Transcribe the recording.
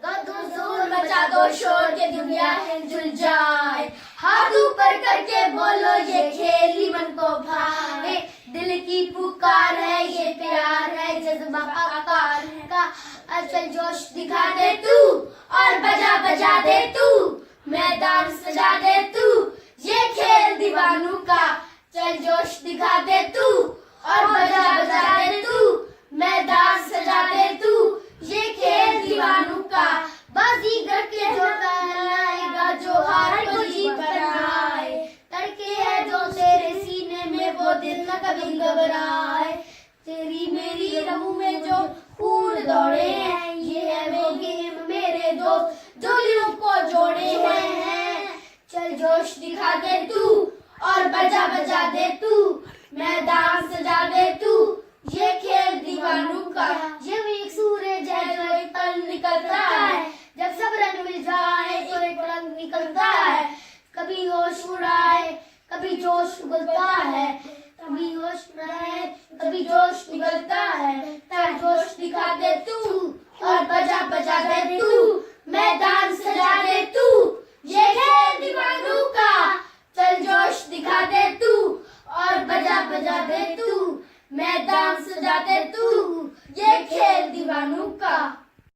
मचा दो शोर के दुनिया हिलजुल जाए, हाथ ऊपर करके बोलो ये खेल ही मन को भाए, दिल की पुकार है ये प्यार है जज्बा आकार का, असल जोश दिखा दे तू और बजा बजा दे तू, मैदान सजा दे तू ये खेल दीवानों का, चल जोश दिखा दे तू और बजा बजा दे तू, मैदान सजा दे तू ये खेल दीवानों का, बाजीगर के जो कहलाएगा जो हार को जीत बनाए, तड़के है जो तेरे सीने में वो दिल न कभी घबराए, तेरी मेरी रहूं में जो खून दौड़े हैं, ये है वो गेम मेरे दोस्त जो दिलों को जोड़े हैं, चल जोश दिखा दे तू और बजा बजा दे तू, मैदान सजा दे तू ये खेल दीवानों का, ये भी एक सूरज है जो एक पल निकलता है, जब सब रंग मिल जाए तो एक रंग निकलता है, कभी होश उड़ाए कभी जोश उगलता है, कभी होश उड़ाए कभी जोश निकलता है, तर जोश दिखा दे तू और बजा बजा दे तू, मैदान सजा दे तू ये खेल दीवानों का, चल जोश दिखा दे तू और बजा बजा दे तू, मैदान सजा दे तू ये खेल दीवानों